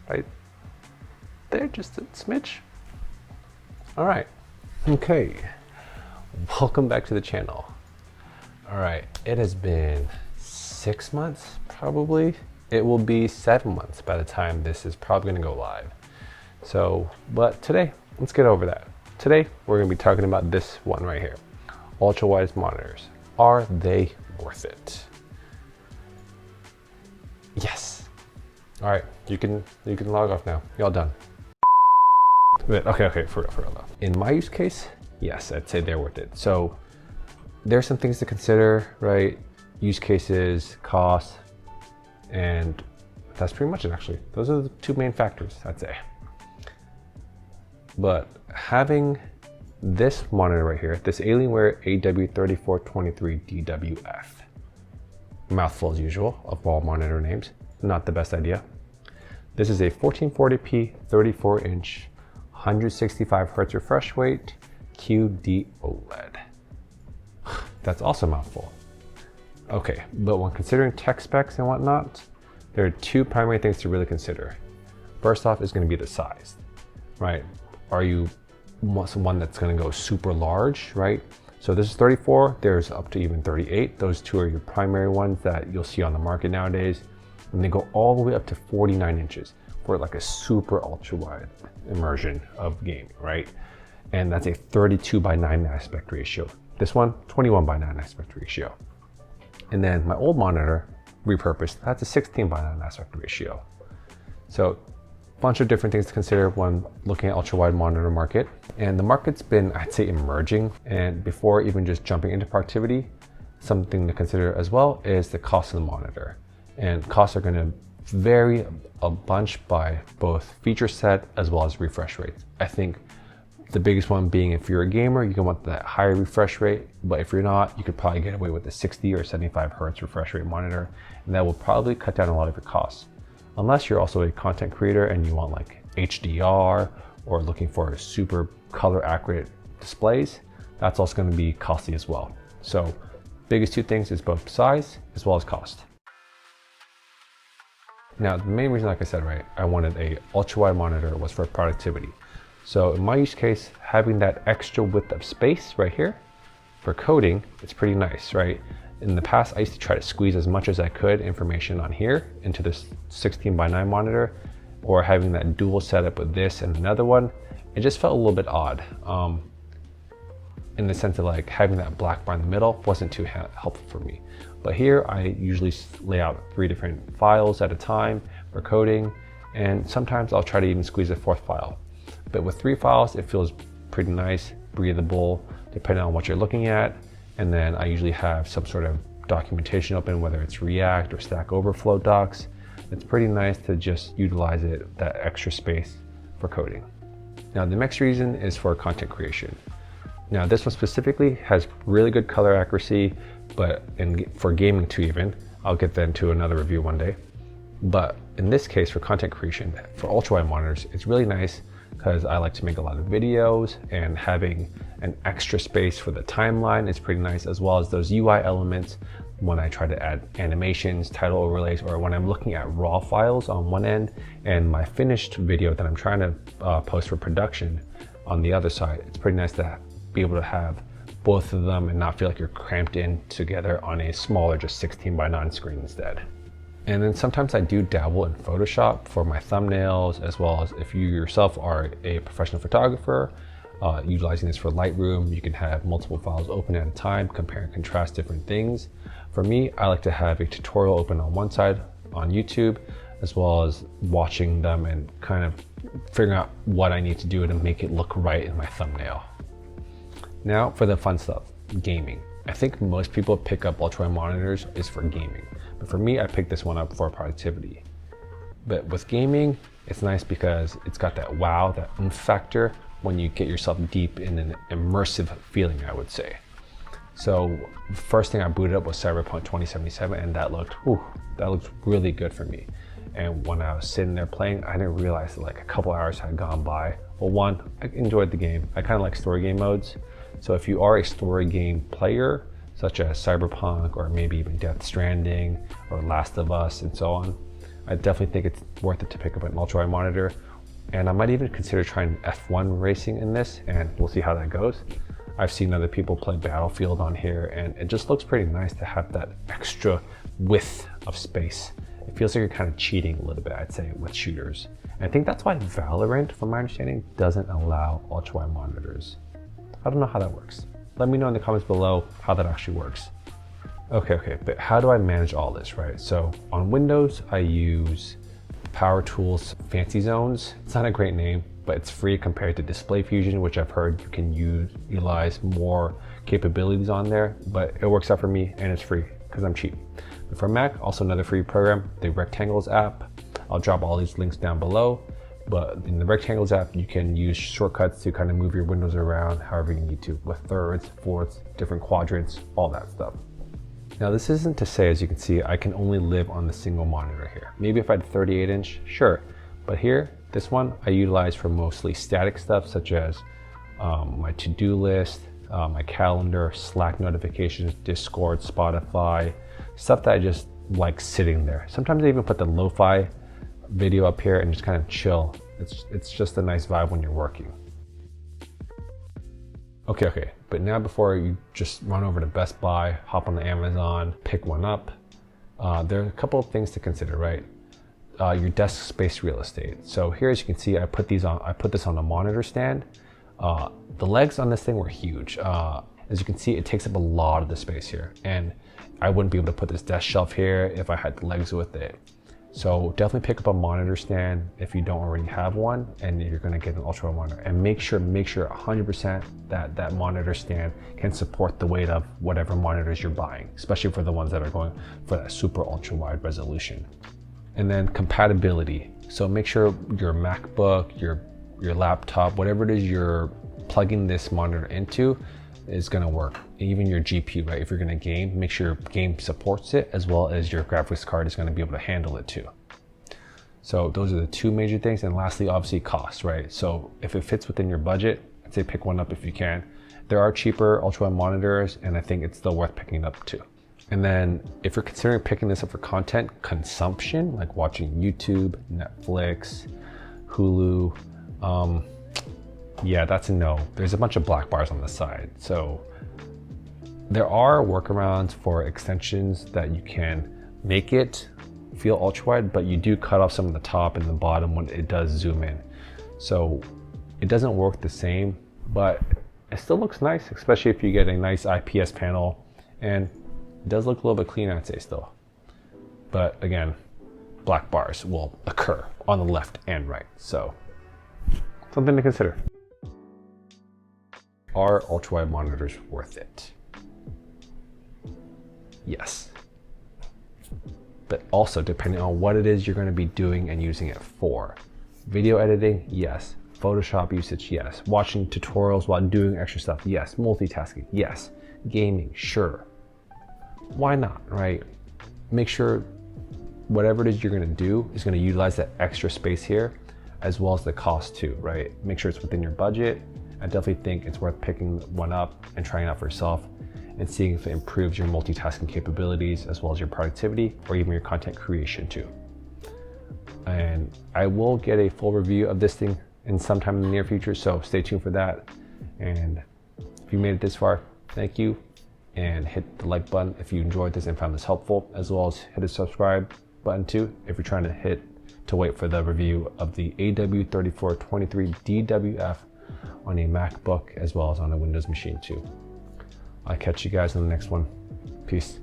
right there, just a smidge. All right, okay, welcome back to the channel. All right, it has been 6 months, probably. It will be 7 months by the time this is probably gonna go live. So, but today, let's get over that. Today, we're gonna be talking about this one right here. Ultra-wide monitors. Are they worth it? Yes. All right, you can log off now. Y'all done. Okay, for real though. In my use case, yes, I'd say they're worth it. So there's some things to consider, right? Use cases, cost, and that's pretty much it actually. Those are the two main factors, I'd say. But having this monitor right here, this Alienware AW3423DWF, mouthful as usual of all monitor names, not the best idea. This is a 1440p 34-inch 165 Hz refresh rate QD OLED. That's also a mouthful. Okay, but when considering tech specs and whatnot, there are two primary things to really consider. First off is going to be the size, right? Are you one that's going to go super large, right? So this is 34, there's up to even 38. Those two are your primary ones that you'll see on the market nowadays. And they go all the way up to 49 inches for like a super ultra wide immersion of gaming, right? And that's a 32:9 aspect ratio. This one, 21:9 aspect ratio. And then my old monitor, repurposed, that's a 16:9 aspect ratio. So bunch of different things to consider when looking at ultra wide monitor market. And the market's been, I'd say, emerging. And before even just jumping into productivity, something to consider as well is the cost of the monitor. And costs are going to vary a bunch by both feature set as well as refresh rates. I think the biggest one being if you're a gamer, you can want that higher refresh rate, but if you're not, you could probably get away with a 60 or 75 Hz refresh rate monitor, and that will probably cut down a lot of your costs. Unless you're also a content creator and you want like HDR or looking for super color accurate displays, that's also going to be costly as well. So biggest two things is both size as well as cost. Now, the main reason, like I said, right, I wanted a ultra wide monitor was for productivity. So in my use case, having that extra width of space right here for coding, it's pretty nice, right? In the past, I used to try to squeeze as much as I could information on here into this 16:9 monitor, or having that dual setup with this and another one. It just felt a little bit odd in the sense of like having that black bar in the middle wasn't too helpful for me. But here I usually lay out 3 different files at a time for coding, and sometimes I'll try to even squeeze a 4th file. But with 3 files, it feels pretty nice, breathable, depending on what you're looking at. And then I usually have some sort of documentation open, whether it's React or Stack Overflow docs. It's pretty nice to just utilize that extra space for coding. Now the next reason is for content creation. Now this one specifically has really good color accuracy, but for gaming too even. I'll get that into another review one day. But in this case, for content creation, for ultra-wide monitors, it's really nice because I like to make a lot of videos, and having an extra space for the timeline is pretty nice, as well as those UI elements when I try to add animations, title overlays, or when I'm looking at raw files on one end and my finished video that I'm trying to post for production on the other side. It's pretty nice to be able to have both of them and not feel like you're cramped in together on a smaller, just 16:9 screen instead. And then sometimes I do dabble in Photoshop for my thumbnails, as well as if you yourself are a professional photographer, utilizing this for Lightroom. You can have multiple files open at a time, compare and contrast different things. For me, I like to have a tutorial open on one side on YouTube, as well as watching them and kind of figuring out what I need to do to make it look right in my thumbnail. Now for the fun stuff, gaming. I think most people pick up ultra-wide monitors is for gaming, but for me, I picked this one up for productivity. But with gaming, it's nice because it's got that wow, that oomph factor when you get yourself deep in an immersive feeling, I would say. So first thing I booted up was Cyberpunk 2077, and that looked really good for me. And when I was sitting there playing, I didn't realize that like a couple hours had gone by. Well, one, I enjoyed the game. I kind of like story game modes. So if you are a story game player, such as Cyberpunk or maybe even Death Stranding or Last of Us and so on, I definitely think it's worth it to pick up an ultrawide monitor. And I might even consider trying F1 racing in this, and we'll see how that goes. I've seen other people play Battlefield on here, and it just looks pretty nice to have that extra width of space. It feels like you're kind of cheating a little bit, I'd say, with shooters. And I think that's why Valorant, from my understanding, doesn't allow ultrawide monitors. I don't know how that works. Let me know in the comments below how that actually works. Okay, but how do I manage all this, right? So on Windows, I use Power Tools Fancy Zones. It's not a great name, but it's free compared to Display Fusion, which I've heard you can utilize more capabilities on there, but it works out for me and it's free because I'm cheap. But for Mac, also another free program, the Rectangles app. I'll drop all these links down below, but in the Rectangles app, you can use shortcuts to kind of move your windows around however you need to, with thirds, fourths, different quadrants, all that stuff. Now this isn't to say, as you can see, I can only live on the single monitor here. Maybe if I had 38 inch, sure. But here, this one I utilize for mostly static stuff, such as my to-do list, my calendar, Slack notifications, Discord, Spotify, stuff that I just like sitting there. Sometimes I even put the lo-fi video up here and just kind of chill. It's just a nice vibe when you're working. Okay, but now before you just run over to Best Buy, hop on the Amazon, pick one up, there are a couple of things to consider, right? Your desk space real estate. So here, as you can see, I put this on a monitor stand. The legs on this thing were huge. As you can see, it takes up a lot of the space here, and I wouldn't be able to put this desk shelf here if I had the legs with it. So definitely pick up a monitor stand if you don't already have one, and you're gonna get an ultrawide monitor. And make sure 100% that monitor stand can support the weight of whatever monitors you're buying, especially for the ones that are going for that super ultra wide resolution. And then compatibility. So make sure your MacBook, your laptop, whatever it is you're plugging this monitor into is gonna work. Even your GPU, right? If you're gonna game, make sure your game supports it, as well as your graphics card is gonna be able to handle it too. So those are the two major things. And lastly, obviously cost, right? So if it fits within your budget, I'd say pick one up if you can. There are cheaper ultrawide monitors, and I think it's still worth picking up too. And then if you're considering picking this up for content consumption, like watching YouTube, Netflix, Hulu, yeah, that's a no. There's a bunch of black bars on the side. So there are workarounds for extensions that you can make it feel ultra wide, but you do cut off some of the top and the bottom when it does zoom in. So it doesn't work the same, but it still looks nice, especially if you get a nice IPS panel, and it does look a little bit clean, I'd say still. But again, black bars will occur on the left and right. So something to consider. Are ultrawide monitors worth it? Yes. But also depending on what it is you're going to be doing and using it for. Video editing, yes. Photoshop usage, yes. Watching tutorials while doing extra stuff, yes. Multitasking, yes. Gaming, sure. Why not, right? Make sure whatever it is you're going to do is going to utilize that extra space here, as well as the cost too, right? Make sure it's within your budget. I definitely think it's worth picking one up and trying it out for yourself and seeing if it improves your multitasking capabilities, as well as your productivity or even your content creation too. And I will get a full review of this thing in sometime in the near future, so stay tuned for that. And if you made it this far, thank you, and hit the like button if you enjoyed this and found this helpful, as well as hit the subscribe button too if you're trying to wait for the review of the AW3423DWF on a MacBook, as well as on a Windows machine too. I'll catch you guys in the next one. Peace.